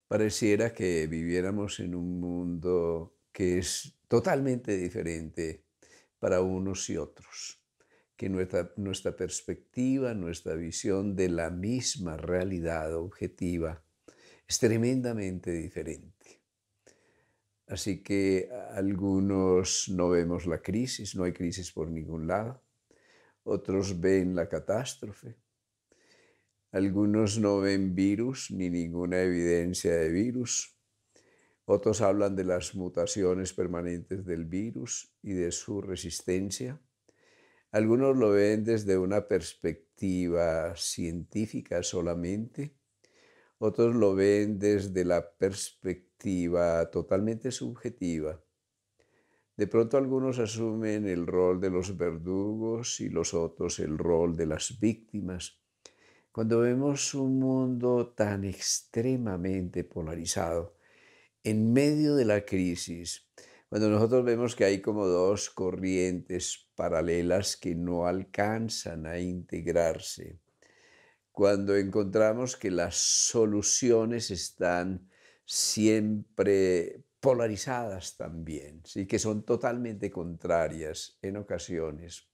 Pareciera que viviéramos en un mundo que es totalmente diferente para unos y otros, que nuestra perspectiva, nuestra visión de la misma realidad objetiva es tremendamente diferente. Así que algunos no vemos la crisis, no hay crisis por ningún lado, otros ven la catástrofe, algunos no ven virus ni ninguna evidencia de virus. Otros hablan de las mutaciones permanentes del virus y de su resistencia. Algunos lo ven desde una perspectiva científica solamente. Otros lo ven desde la perspectiva totalmente subjetiva. De pronto algunos asumen el rol de los verdugos y los otros el rol de las víctimas. Cuando vemos un mundo tan extremadamente polarizado, en medio de la crisis, cuando nosotros vemos que hay como dos corrientes paralelas que no alcanzan a integrarse, cuando encontramos que las soluciones están siempre polarizadas también, ¿sí? Que son totalmente contrarias en ocasiones,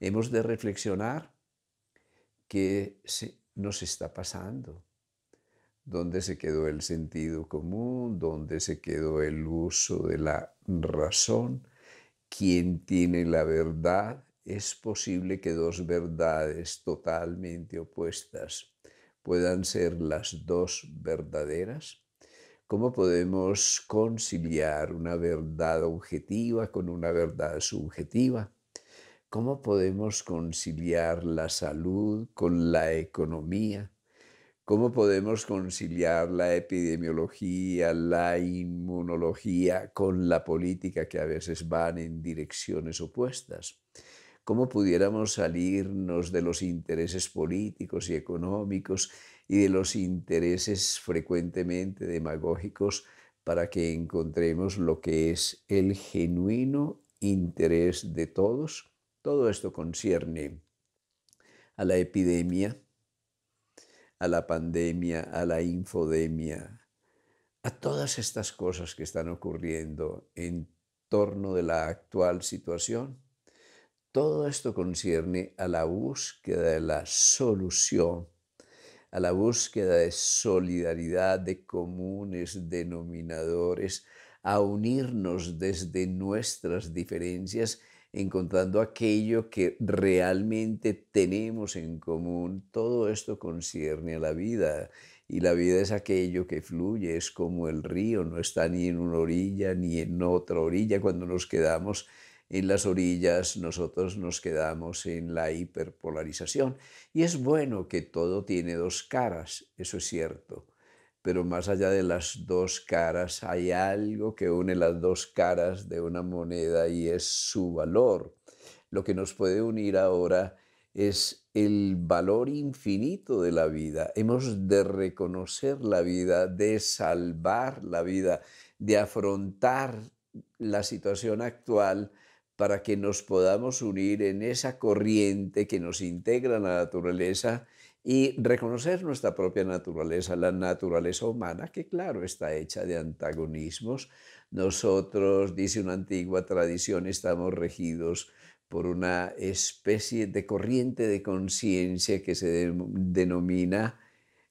hemos de reflexionar qué nos está pasando. ¿Dónde se quedó el sentido común? ¿Dónde se quedó el uso de la razón? ¿Quién tiene la verdad? ¿Es posible que dos verdades totalmente opuestas puedan ser las dos verdaderas? ¿Cómo podemos conciliar una verdad objetiva con una verdad subjetiva? ¿Cómo podemos conciliar la salud con la economía? ¿Cómo podemos conciliar la epidemiología, la inmunología con la política que a veces van en direcciones opuestas? ¿Cómo pudiéramos salirnos de los intereses políticos y económicos y de los intereses frecuentemente demagógicos para que encontremos lo que es el genuino interés de todos? Todo esto concierne a la epidemia, a la pandemia, a la infodemia, a todas estas cosas que están ocurriendo en torno de la actual situación. Todo esto concierne a la búsqueda de la solución, a la búsqueda de solidaridad, de comunes denominadores, a unirnos desde nuestras diferencias, encontrando aquello que realmente tenemos en común. Todo esto concierne a la vida, y la vida es aquello que fluye, es como el río, no está ni en una orilla ni en otra orilla. Cuando nos quedamos en las orillas, nosotros nos quedamos en la hiperpolarización. Y es bueno que todo tiene dos caras, eso es cierto, pero más allá de las dos caras hay algo que une las dos caras de una moneda y es su valor. Lo que nos puede unir ahora es el valor infinito de la vida. Hemos de reconocer la vida, de salvar la vida, de afrontar la situación actual para que nos podamos unir en esa corriente que nos integra a la naturaleza y reconocer nuestra propia naturaleza, la naturaleza humana, que claro está hecha de antagonismos. Nosotros, dice una antigua tradición, estamos regidos por una especie de corriente de conciencia que se denomina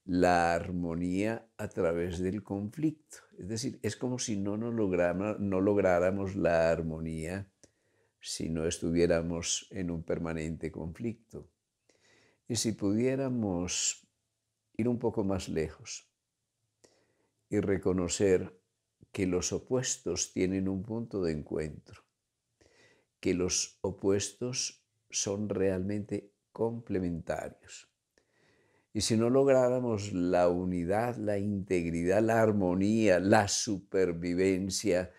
la armonía a través del conflicto. Es decir, es como si no lográramos la armonía si no estuviéramos en un permanente conflicto. Y si pudiéramos ir un poco más lejos y reconocer que los opuestos tienen un punto de encuentro, que los opuestos son realmente complementarios. Y si no lográramos la unidad, la integridad, la armonía, la supervivencia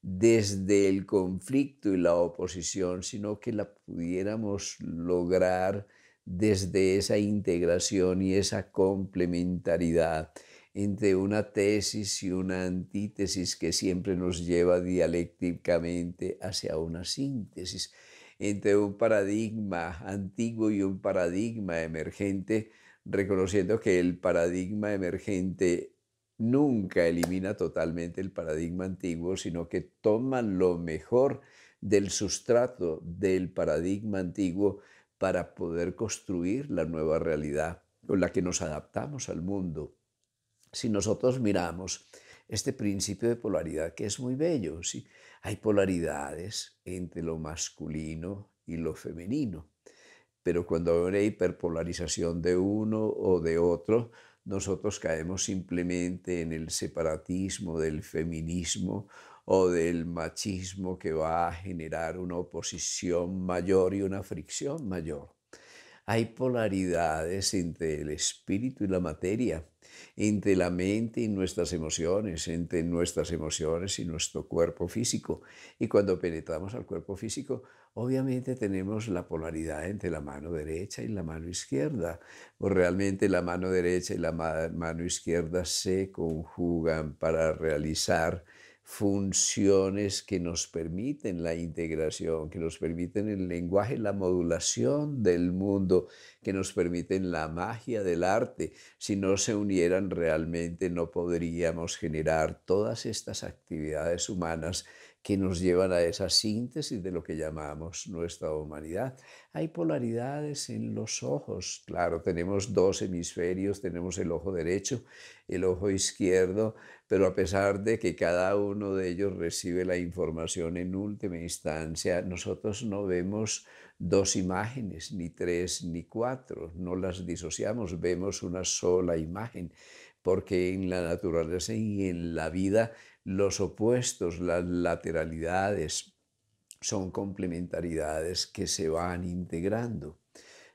desde el conflicto y la oposición, sino que la pudiéramos lograr desde esa integración y esa complementariedad entre una tesis y una antítesis que siempre nos lleva dialécticamente hacia una síntesis, entre un paradigma antiguo y un paradigma emergente, reconociendo que el paradigma emergente nunca elimina totalmente el paradigma antiguo, sino que toma lo mejor del sustrato del paradigma antiguo para poder construir la nueva realidad con la que nos adaptamos al mundo. Si nosotros miramos este principio de polaridad, que es muy bello, ¿sí? Hay polaridades entre lo masculino y lo femenino, pero cuando hay una hiperpolarización de uno o de otro, nosotros caemos simplemente en el separatismo del feminismo o del machismo que va a generar una oposición mayor y una fricción mayor. Hay polaridades entre el espíritu y la materia, entre la mente y nuestras emociones, entre nuestras emociones y nuestro cuerpo físico. Y cuando penetramos al cuerpo físico, obviamente tenemos la polaridad entre la mano derecha y la mano izquierda. O realmente la mano derecha y la mano izquierda se conjugan para realizar funciones que nos permiten la integración, que nos permiten el lenguaje, la modulación del mundo, que nos permiten la magia del arte. Si no se unieran realmente no podríamos generar todas estas actividades humanas que nos llevan a esa síntesis de lo que llamamos nuestra humanidad. Hay polaridades en los ojos. Claro, tenemos dos hemisferios, tenemos el ojo derecho, el ojo izquierdo, pero a pesar de que cada uno de ellos recibe la información en última instancia, nosotros no vemos dos imágenes, ni tres, ni cuatro, no las disociamos, vemos una sola imagen, porque en la naturaleza y en la vida los opuestos, las lateralidades, son complementariedades que se van integrando.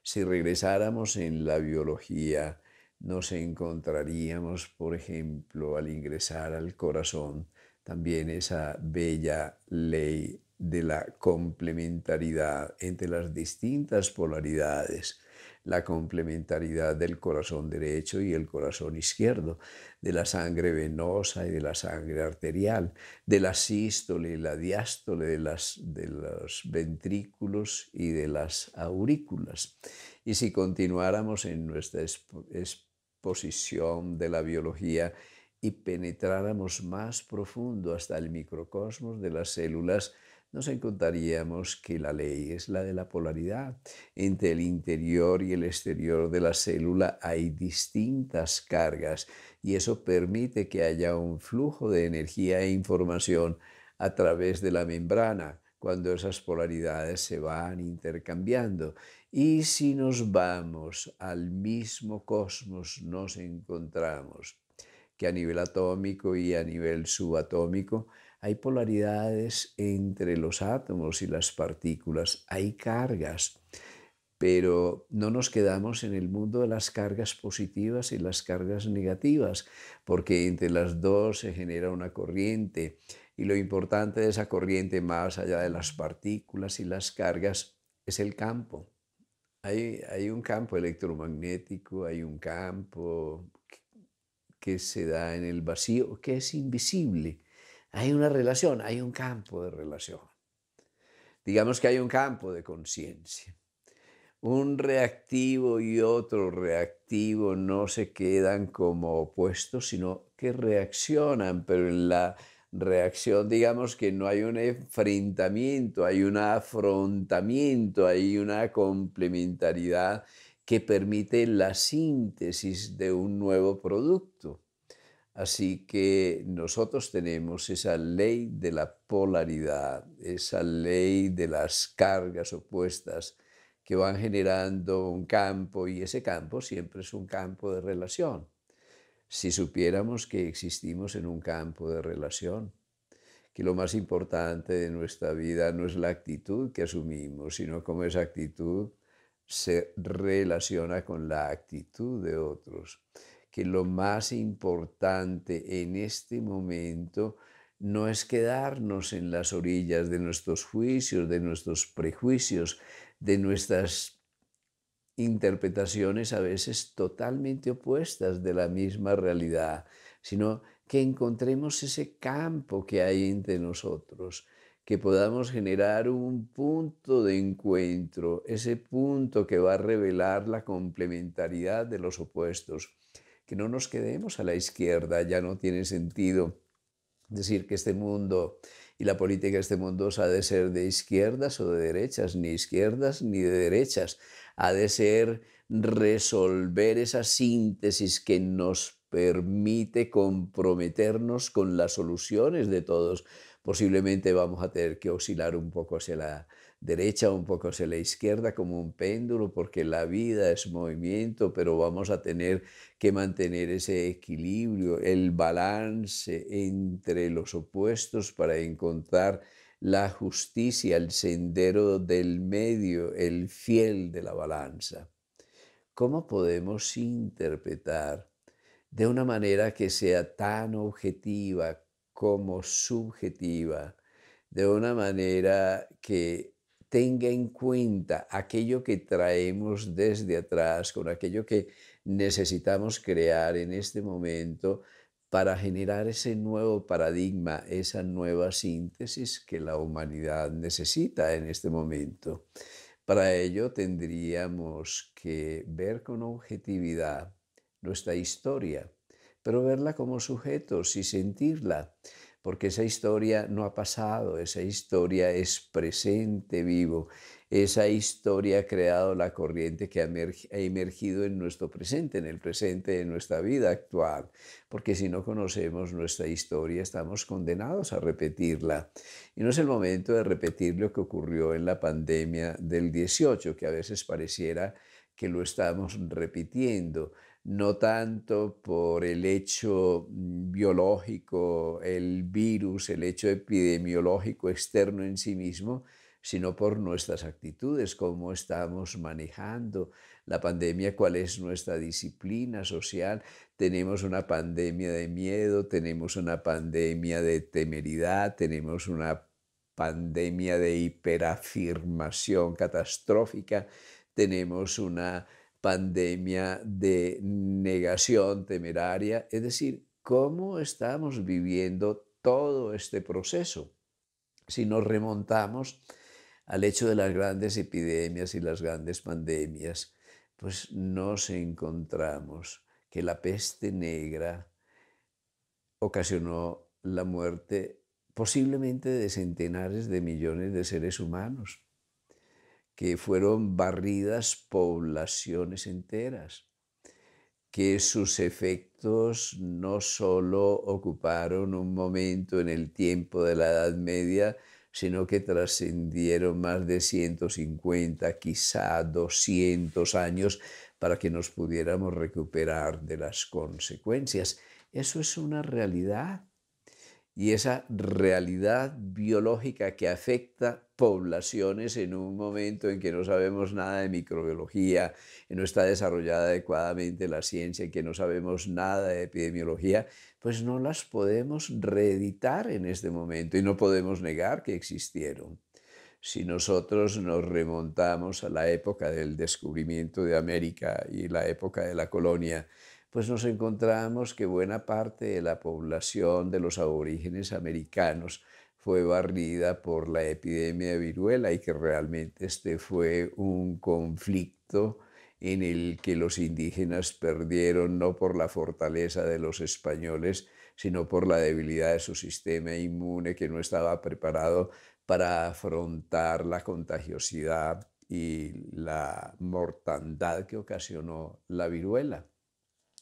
Si regresáramos en la biología, nos encontraríamos, por ejemplo, al ingresar al corazón, también esa bella ley de la complementariedad entre las distintas polaridades, la complementariedad del corazón derecho y el corazón izquierdo, de la sangre venosa y de la sangre arterial, de la sístole y la diástole, de los ventrículos y de las aurículas. Y si continuáramos en nuestra exposición de la biología y penetráramos más profundo hasta el microcosmos de las células, nos encontraríamos que la ley es la de la polaridad. Entre el interior y el exterior de la célula hay distintas cargas y eso permite que haya un flujo de energía e información a través de la membrana cuando esas polaridades se van intercambiando. Y si nos vamos al mismo cosmos, nos encontramos que a nivel atómico y a nivel subatómico hay polaridades entre los átomos y las partículas, hay cargas, pero no nos quedamos en el mundo de las cargas positivas y las cargas negativas, porque entre las dos se genera una corriente y lo importante de esa corriente, más allá de las partículas y las cargas, es el campo. Hay un campo electromagnético, hay un campo que se da en el vacío, que es invisible. Hay una relación, hay un campo de relación. Digamos que hay un campo de conciencia. Un reactivo y otro reactivo no se quedan como opuestos, sino que reaccionan, pero en la reacción, digamos que no hay un enfrentamiento, hay un afrontamiento, hay una complementariedad que permite la síntesis de un nuevo producto. Así que nosotros tenemos esa ley de la polaridad, esa ley de las cargas opuestas que van generando un campo y ese campo siempre es un campo de relación. Si supiéramos que existimos en un campo de relación, que lo más importante de nuestra vida no es la actitud que asumimos, sino cómo esa actitud se relaciona con la actitud de otros, que lo más importante en este momento no es quedarnos en las orillas de nuestros juicios, de nuestros prejuicios, de nuestras interpretaciones a veces totalmente opuestas de la misma realidad, sino que encontremos ese campo que hay entre nosotros, que podamos generar un punto de encuentro, ese punto que va a revelar la complementariedad de los opuestos, que no nos quedemos a la izquierda. Ya no tiene sentido decir que este mundo y la política de este mundo ha de ser de izquierdas o de derechas, ni izquierdas ni de derechas. Ha de ser resolver esa síntesis que nos permite comprometernos con las soluciones de todos. Posiblemente vamos a tener que oscilar un poco hacia la derecha, un poco hacia la izquierda, como un péndulo, porque la vida es movimiento, pero vamos a tener que mantener ese equilibrio, el balance entre los opuestos para encontrar la justicia, el sendero del medio, el fiel de la balanza. ¿Cómo podemos interpretar de una manera que sea tan objetiva como subjetiva, de una manera que tenga en cuenta aquello que traemos desde atrás, con aquello que necesitamos crear en este momento para generar ese nuevo paradigma, esa nueva síntesis que la humanidad necesita en este momento? Para ello tendríamos que ver con objetividad nuestra historia, pero verla como sujetos y sentirla, porque esa historia no ha pasado, esa historia es presente vivo, esa historia ha creado la corriente que ha emergido en nuestro presente, en el presente de nuestra vida actual, porque si no conocemos nuestra historia estamos condenados a repetirla. Y no es el momento de repetir lo que ocurrió en la pandemia del 18, que a veces pareciera que lo estamos repitiendo, no tanto por el hecho biológico, el virus, el hecho epidemiológico externo en sí mismo, sino por nuestras actitudes, cómo estamos manejando la pandemia, cuál es nuestra disciplina social. Tenemos una pandemia de miedo, tenemos una pandemia de temeridad, tenemos una pandemia de hiperafirmación catastrófica, tenemos una pandemia de negación temeraria, es decir, cómo estamos viviendo todo este proceso. Si nos remontamos al hecho de las grandes epidemias y las grandes pandemias, pues nos encontramos que la peste negra ocasionó la muerte posiblemente de centenares de millones de seres humanos, que fueron barridas poblaciones enteras, que sus efectos no solo ocuparon un momento en el tiempo de la Edad Media, sino que trascendieron más de 150, quizá 200 años para que nos pudiéramos recuperar de las consecuencias. Eso es una realidad. Y esa realidad biológica que afecta poblaciones en un momento en que no sabemos nada de microbiología, que no está desarrollada adecuadamente la ciencia, en que no sabemos nada de epidemiología, pues no las podemos reeditar en este momento y no podemos negar que existieron. Si nosotros nos remontamos a la época del descubrimiento de América y la época de la colonia, pues nos encontramos que buena parte de la población de los aborígenes americanos fue barrida por la epidemia de viruela y que realmente este fue un conflicto en el que los indígenas perdieron no por la fortaleza de los españoles, sino por la debilidad de su sistema inmune que no estaba preparado para afrontar la contagiosidad y la mortandad que ocasionó la viruela.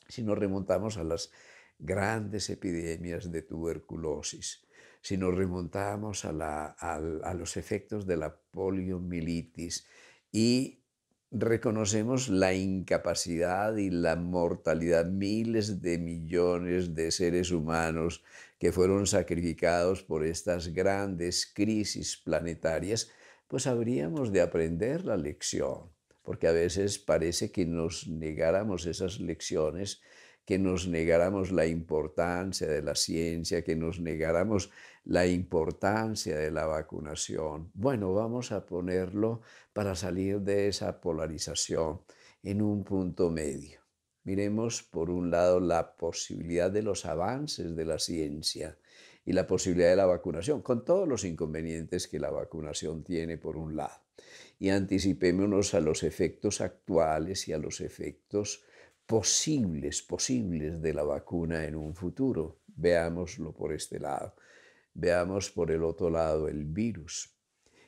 Si nos remontamos a las grandes epidemias de tuberculosis, si nos remontamos a los efectos de la poliomielitis y reconocemos la incapacidad y la mortalidad, miles de millones de seres humanos que fueron sacrificados por estas grandes crisis planetarias, pues habríamos de aprender la lección, porque a veces parece que nos negáramos esas lecciones, que nos negáramos la importancia de la ciencia, que nos negáramos la importancia de la vacunación. Bueno, vamos a ponerlo para salir de esa polarización en un punto medio. Miremos por un lado la posibilidad de los avances de la ciencia y la posibilidad de la vacunación, con todos los inconvenientes que la vacunación tiene por un lado. Y anticipémonos a los efectos actuales y a los efectos posibles de la vacuna en un futuro. Veámoslo por este lado. Veamos por el otro lado el virus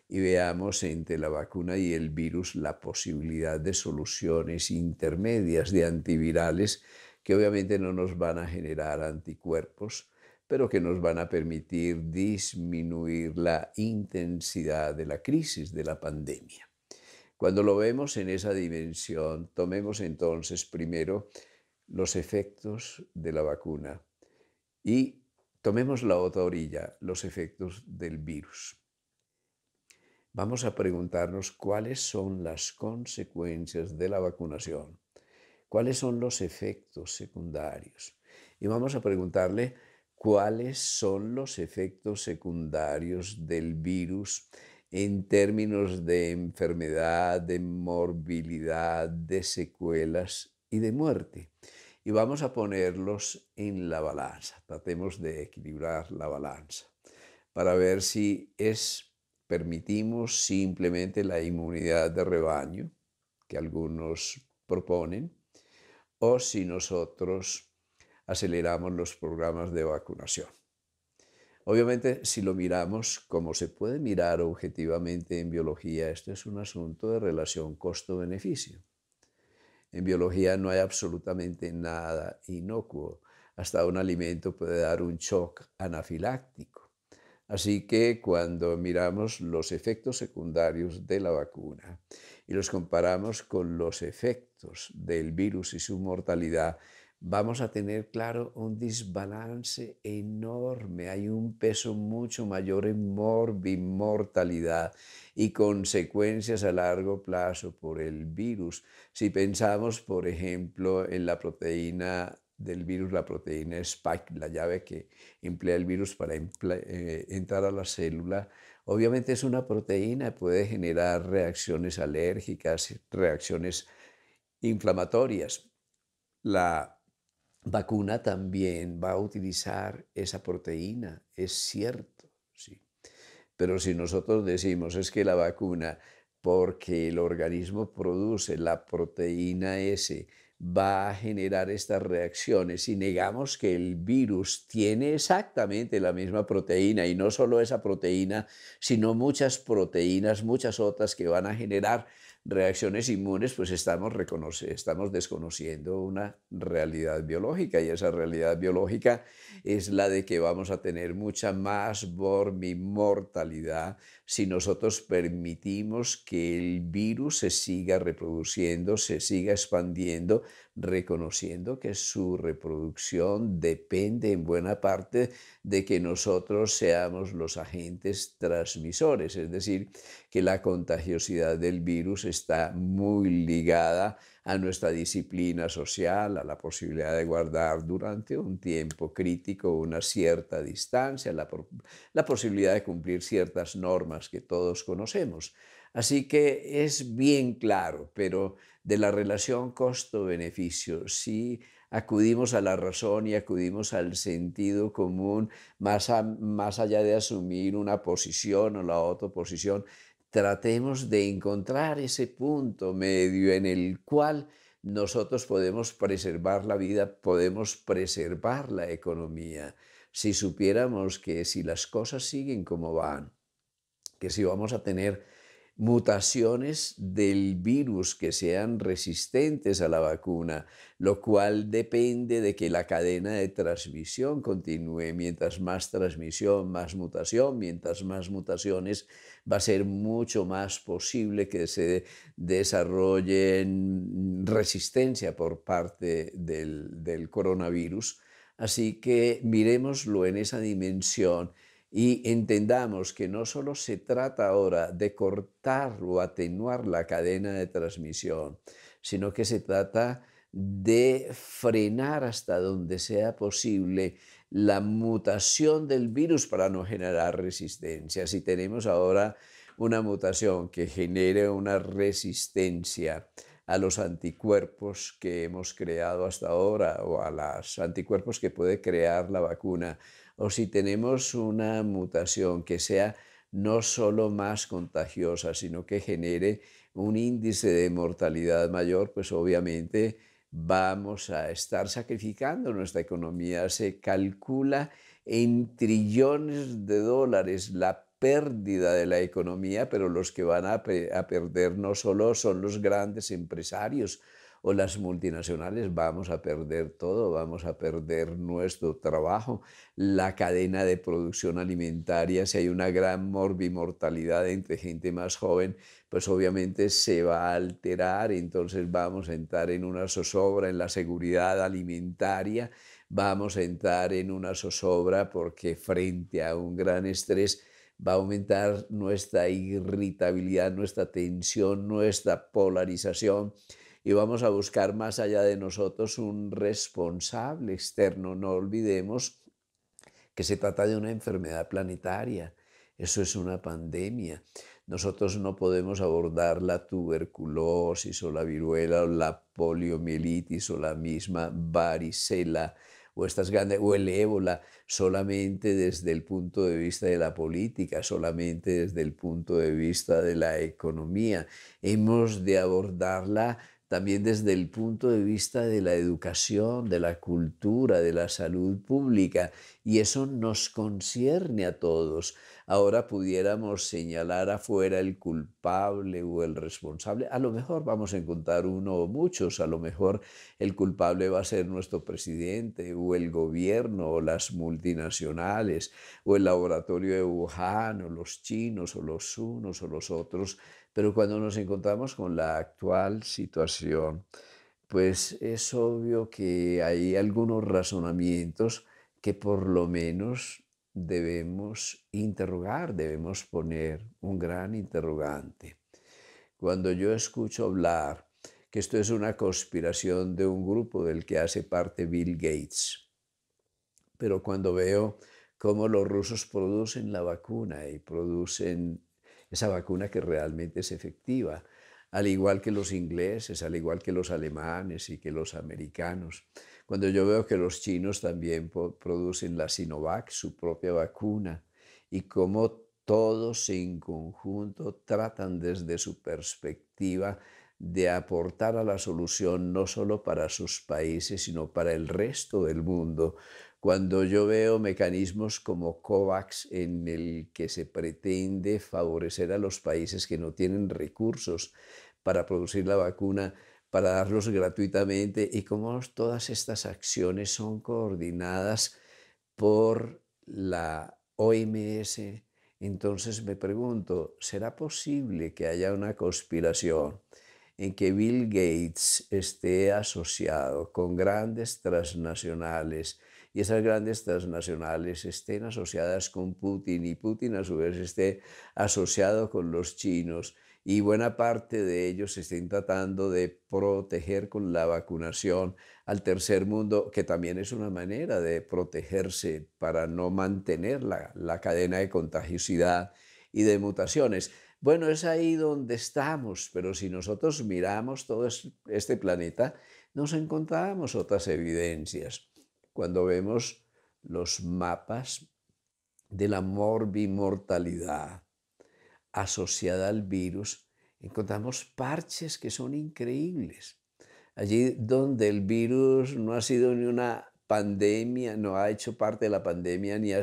y veamos entre la vacuna y el virus la posibilidad de soluciones intermedias de antivirales que obviamente no nos van a generar anticuerpos, pero que nos van a permitir disminuir la intensidad de la crisis de la pandemia. Cuando lo vemos en esa dimensión, tomemos entonces primero los efectos de la vacuna y tomemos la otra orilla, los efectos del virus. Vamos a preguntarnos cuáles son las consecuencias de la vacunación, cuáles son los efectos secundarios. Y vamos a preguntarle cuáles son los efectos secundarios del virus en términos de enfermedad, de morbilidad, de secuelas y de muerte. Y vamos a ponerlos en la balanza. Tratemos de equilibrar la balanza para ver si permitimos simplemente la inmunidad de rebaño que algunos proponen, o si nosotros aceleramos los programas de vacunación. Obviamente, si lo miramos como se puede mirar objetivamente en biología, esto es un asunto de relación costo-beneficio. En biología no hay absolutamente nada inocuo. Hasta un alimento puede dar un shock anafiláctico. Así que cuando miramos los efectos secundarios de la vacuna y los comparamos con los efectos del virus y su mortalidad, vamos a tener, claro, un desbalance enorme. Hay un peso mucho mayor en mortalidad y consecuencias a largo plazo por el virus. Si pensamos, por ejemplo, en la proteína del virus, la proteína Spike, la llave que emplea el virus para entrar a la célula, obviamente es una proteína, puede generar reacciones alérgicas, reacciones inflamatorias. La vacuna también va a utilizar esa proteína, es cierto, sí. Pero si nosotros decimos es que la vacuna, porque el organismo produce la proteína S, va a generar estas reacciones y negamos que el virus tiene exactamente la misma proteína y no solo esa proteína, sino muchas proteínas, muchas otras que van a generar reacciones inmunes, pues estamos desconociendo una realidad biológica y esa realidad biológica es la de que vamos a tener mucha más mortalidad si nosotros permitimos que el virus se siga reproduciendo, se siga expandiendo, reconociendo que su reproducción depende en buena parte de que nosotros seamos los agentes transmisores, es decir, que la contagiosidad del virus está muy ligada a nuestra disciplina social, a la posibilidad de guardar durante un tiempo crítico una cierta distancia, la posibilidad de cumplir ciertas normas que todos conocemos. Así que es bien claro, pero de la relación costo-beneficio, si acudimos a la razón y acudimos al sentido común, más allá de asumir una posición o la otra posición, tratemos de encontrar ese punto medio en el cual nosotros podemos preservar la vida, podemos preservar la economía. Si supiéramos que si las cosas siguen como van, que si vamos a tener mutaciones del virus que sean resistentes a la vacuna, lo cual depende de que la cadena de transmisión continúe. Mientras más transmisión, más mutación, mientras más mutaciones, va a ser mucho más posible que se desarrollen resistencia por parte del coronavirus. Así que miremoslo en esa dimensión y entendamos que no solo se trata ahora de cortar o atenuar la cadena de transmisión, sino que se trata de frenar hasta donde sea posible la mutación del virus para no generar resistencia. Si tenemos ahora una mutación que genere una resistencia a los anticuerpos que hemos creado hasta ahora o a los anticuerpos que puede crear la vacuna, o si tenemos una mutación que sea no solo más contagiosa, sino que genere un índice de mortalidad mayor, pues obviamente vamos a estar sacrificando nuestra economía. Se calcula en trillones de dólares la pérdida de la economía, pero los que van a perder no solo son los grandes empresarios o las multinacionales, vamos a perder todo, vamos a perder nuestro trabajo, la cadena de producción alimentaria. Si hay una gran morbimortalidad entre gente más joven, pues obviamente se va a alterar, entonces vamos a entrar en una zozobra en la seguridad alimentaria, vamos a entrar en una zozobra porque frente a un gran estrés va a aumentar nuestra irritabilidad, nuestra tensión, nuestra polarización, y vamos a buscar más allá de nosotros un responsable externo. No olvidemos que se trata de una enfermedad planetaria. Eso es una pandemia. Nosotros no podemos abordar la tuberculosis o la viruela o la poliomielitis o la misma varicela o o el ébola solamente desde el punto de vista de la política, solamente desde el punto de vista de la economía. Hemos de abordarla también desde el punto de vista de la educación, de la cultura, de la salud pública, y eso nos concierne a todos. Ahora pudiéramos señalar afuera el culpable o el responsable. A lo mejor vamos a encontrar uno o muchos, a lo mejor el culpable va a ser nuestro presidente o el gobierno o las multinacionales o el laboratorio de Wuhan o los chinos o los unos o los otros, pero cuando nos encontramos con la actual situación, pues es obvio que hay algunos razonamientos que por lo menos debemos interrogar, debemos poner un gran interrogante. Cuando yo escucho hablar que esto es una conspiración de un grupo del que hace parte Bill Gates, pero cuando veo cómo los rusos producen la vacuna y producen esa vacuna que realmente es efectiva, al igual que los ingleses, al igual que los alemanes y que los americanos. Cuando yo veo que los chinos también producen la Sinovac, su propia vacuna, y cómo todos en conjunto tratan desde su perspectiva de aportar a la solución no solo para sus países, sino para el resto del mundo. Cuando yo veo mecanismos como COVAX en el que se pretende favorecer a los países que no tienen recursos para producir la vacuna, para darlos gratuitamente, y cómo todas estas acciones son coordinadas por la OMS, entonces me pregunto, ¿será posible que haya una conspiración en que Bill Gates esté asociado con grandes transnacionales y esas grandes transnacionales estén asociadas con Putin y Putin a su vez esté asociado con los chinos y buena parte de ellos estén tratando de proteger con la vacunación al tercer mundo, que también es una manera de protegerse para no mantener la cadena de contagiosidad y de mutaciones? Bueno, es ahí donde estamos, pero si nosotros miramos todo este planeta, nos encontramos otras evidencias. Cuando vemos los mapas de la morbimortalidad asociada al virus, encontramos parches que son increíbles. Allí donde el virus no ha sido ni una pandemia, no ha hecho parte de la pandemia, ni ha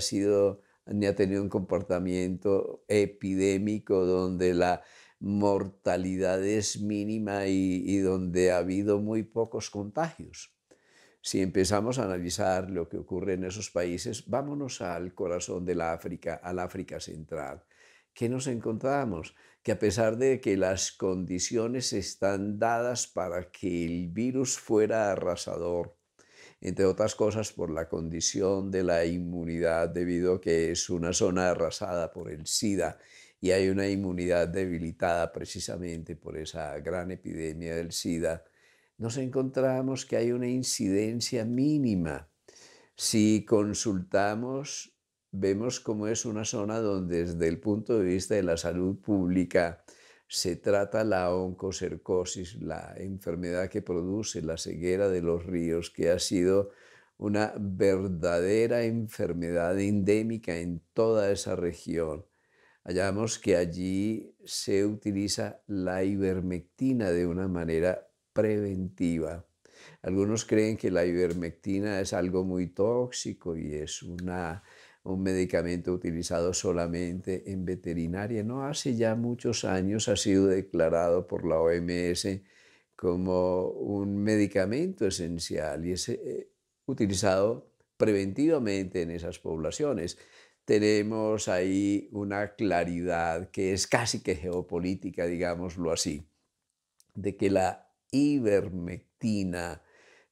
tenido un comportamiento epidémico, donde la mortalidad es mínima y donde ha habido muy pocos contagios. Si empezamos a analizar lo que ocurre en esos países, vámonos al corazón de la África, al África Central. ¿Qué nos encontramos? Que a pesar de que las condiciones están dadas para que el virus fuera arrasador, entre otras cosas por la condición de la inmunidad, debido a que es una zona arrasada por el SIDA y hay una inmunidad debilitada precisamente por esa gran epidemia del SIDA, nos encontramos que hay una incidencia mínima. Si consultamos, vemos cómo es una zona donde desde el punto de vista de la salud pública se trata la oncocercosis, la enfermedad que produce la ceguera de los ríos, que ha sido una verdadera enfermedad endémica en toda esa región. Hallamos que allí se utiliza la ivermectina de una manera preventiva. Algunos creen que la ivermectina es algo muy tóxico y es un medicamento utilizado solamente en veterinaria. No, hace ya muchos años ha sido declarado por la OMS como un medicamento esencial y es utilizado preventivamente en esas poblaciones. Tenemos ahí una claridad que es casi que geopolítica, digámoslo así, de que la ivermectina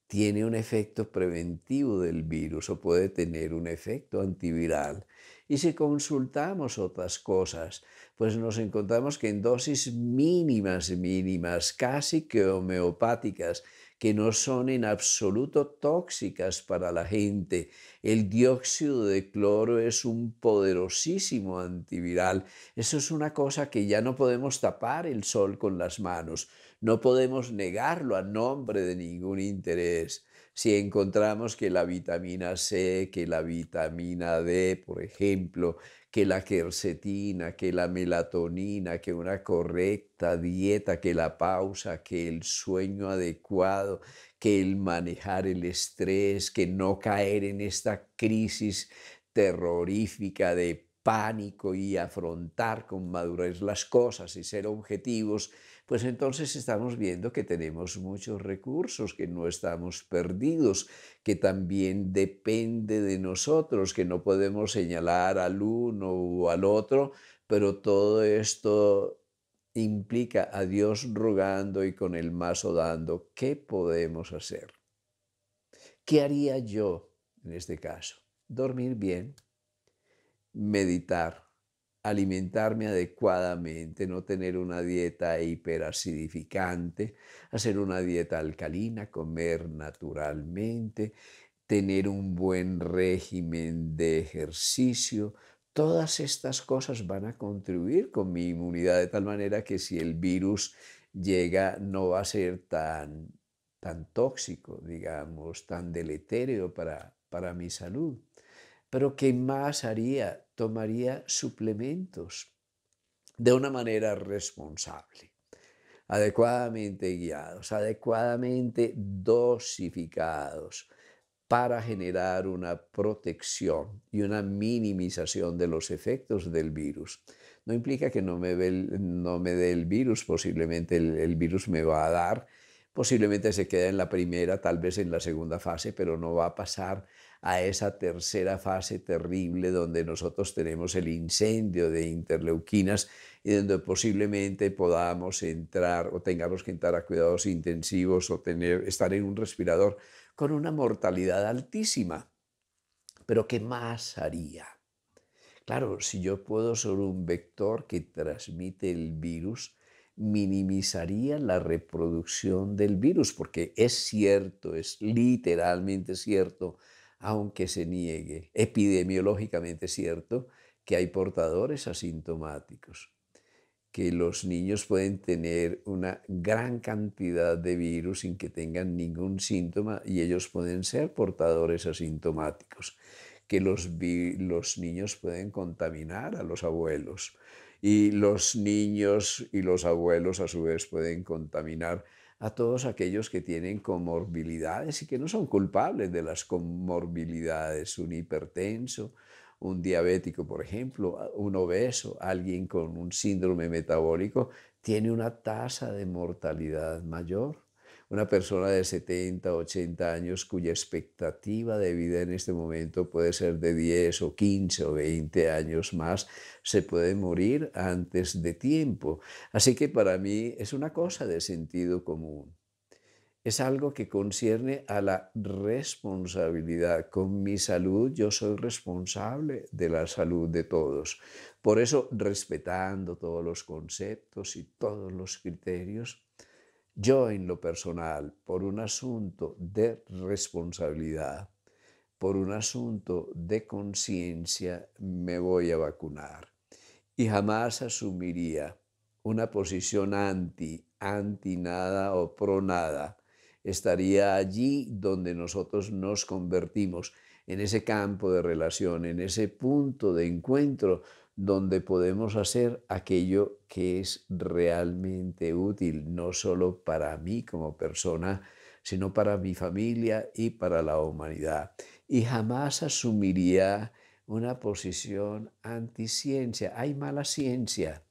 tiene un efecto preventivo del virus o puede tener un efecto antiviral. Y si consultamos otras cosas, pues nos encontramos que en dosis mínimas, mínimas, casi que homeopáticas, que no son en absoluto tóxicas para la gente. El dióxido de cloro es un poderosísimo antiviral. Eso es una cosa que ya no podemos tapar el sol con las manos. No podemos negarlo a nombre de ningún interés. Si encontramos que la vitamina C, que la vitamina D, por ejemplo, que la quercetina, que la melatonina, que una correcta dieta, que la pausa, que el sueño adecuado, que el manejar el estrés, que no caer en esta crisis terrorífica de pánico y afrontar con madurez las cosas y ser objetivos, pues entonces estamos viendo que tenemos muchos recursos, que no estamos perdidos, que también depende de nosotros, que no podemos señalar al uno o al otro, pero todo esto implica a Dios rogando y con el mazo dando. ¿Qué podemos hacer? ¿Qué haría yo en este caso? Dormir bien, meditar, alimentarme adecuadamente, no tener una dieta hiperacidificante, hacer una dieta alcalina, comer naturalmente, tener un buen régimen de ejercicio. Todas estas cosas van a contribuir con mi inmunidad de tal manera que si el virus llega no va a ser tan tóxico, digamos, tan deletérea para mi salud. Pero ¿qué más haría? Tomaría suplementos de una manera responsable, adecuadamente guiados, adecuadamente dosificados para generar una protección y una minimización de los efectos del virus. No implica que no me dé el virus, posiblemente el virus me va a dar, posiblemente se quede en la primera, tal vez en la segunda fase, pero no va a pasar a esa tercera fase terrible donde nosotros tenemos el incendio de interleuquinas y donde posiblemente podamos entrar o tengamos que entrar a cuidados intensivos o estar en un respirador con una mortalidad altísima. Pero ¿qué más haría? Claro, si yo puedo ser un vector que transmite el virus, minimizaría la reproducción del virus, porque es cierto, es literalmente cierto, aunque se niegue, epidemiológicamente cierto, que hay portadores asintomáticos, que los niños pueden tener una gran cantidad de virus sin que tengan ningún síntoma y ellos pueden ser portadores asintomáticos, que los niños pueden contaminar a los abuelos y los niños y los abuelos a su vez pueden contaminar a todos aquellos que tienen comorbilidades y que no son culpables de las comorbilidades, un hipertenso, un diabético, por ejemplo, un obeso, alguien con un síndrome metabólico, tiene una tasa de mortalidad mayor. Una persona de 70, 80 años cuya expectativa de vida en este momento puede ser de 10 o 15 o 20 años más, se puede morir antes de tiempo. Así que para mí es una cosa de sentido común. Es algo que concierne a la responsabilidad. Con mi salud yo soy responsable de la salud de todos. Por eso, respetando todos los conceptos y todos los criterios, yo en lo personal, por un asunto de responsabilidad, por un asunto de conciencia, me voy a vacunar. Y jamás asumiría una posición anti nada o pro nada. Estaría allí donde nosotros nos convertimos, en ese campo de relación, en ese punto de encuentro donde podemos hacer aquello que es realmente útil, no solo para mí como persona, sino para mi familia y para la humanidad. Y jamás asumiría una posición anticiencia. Hay mala ciencia,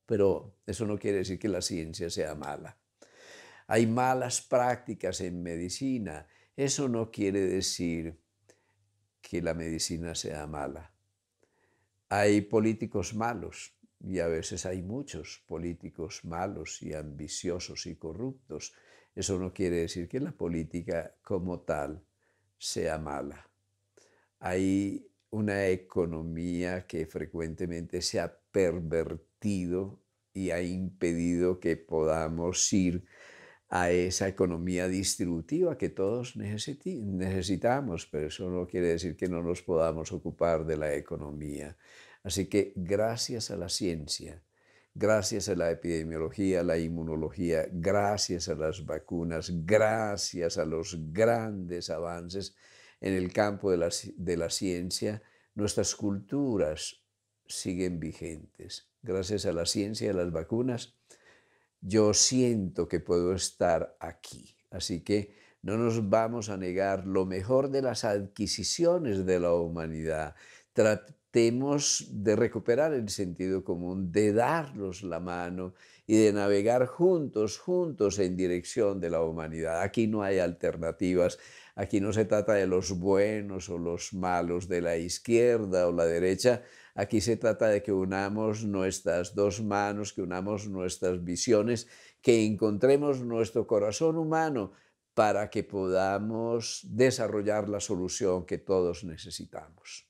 pero eso no quiere decir que la ciencia sea mala. Hay malas prácticas en medicina. Eso no quiere decir que la medicina sea mala. Hay políticos malos y a veces hay muchos políticos malos y ambiciosos y corruptos. Eso no quiere decir que la política como tal sea mala. Hay una economía que frecuentemente se ha pervertido y ha impedido que podamos ir a esa economía distributiva que todos necesitamos, pero eso no quiere decir que no nos podamos ocupar de la economía. Así que gracias a la ciencia, gracias a la epidemiología, la inmunología, gracias a las vacunas, gracias a los grandes avances en el campo de la ciencia, nuestras culturas siguen vigentes. Gracias a la ciencia y a las vacunas, yo siento que puedo estar aquí. Así que no nos vamos a negar lo mejor de las adquisiciones de la humanidad. Tratemos de recuperar el sentido común, de darnos la mano y de navegar juntos en dirección de la humanidad. Aquí no hay alternativas. Aquí no se trata de los buenos o los malos, de la izquierda o la derecha. Aquí se trata de que unamos nuestras dos manos, que unamos nuestras visiones, que encontremos nuestro corazón humano para que podamos desarrollar la solución que todos necesitamos.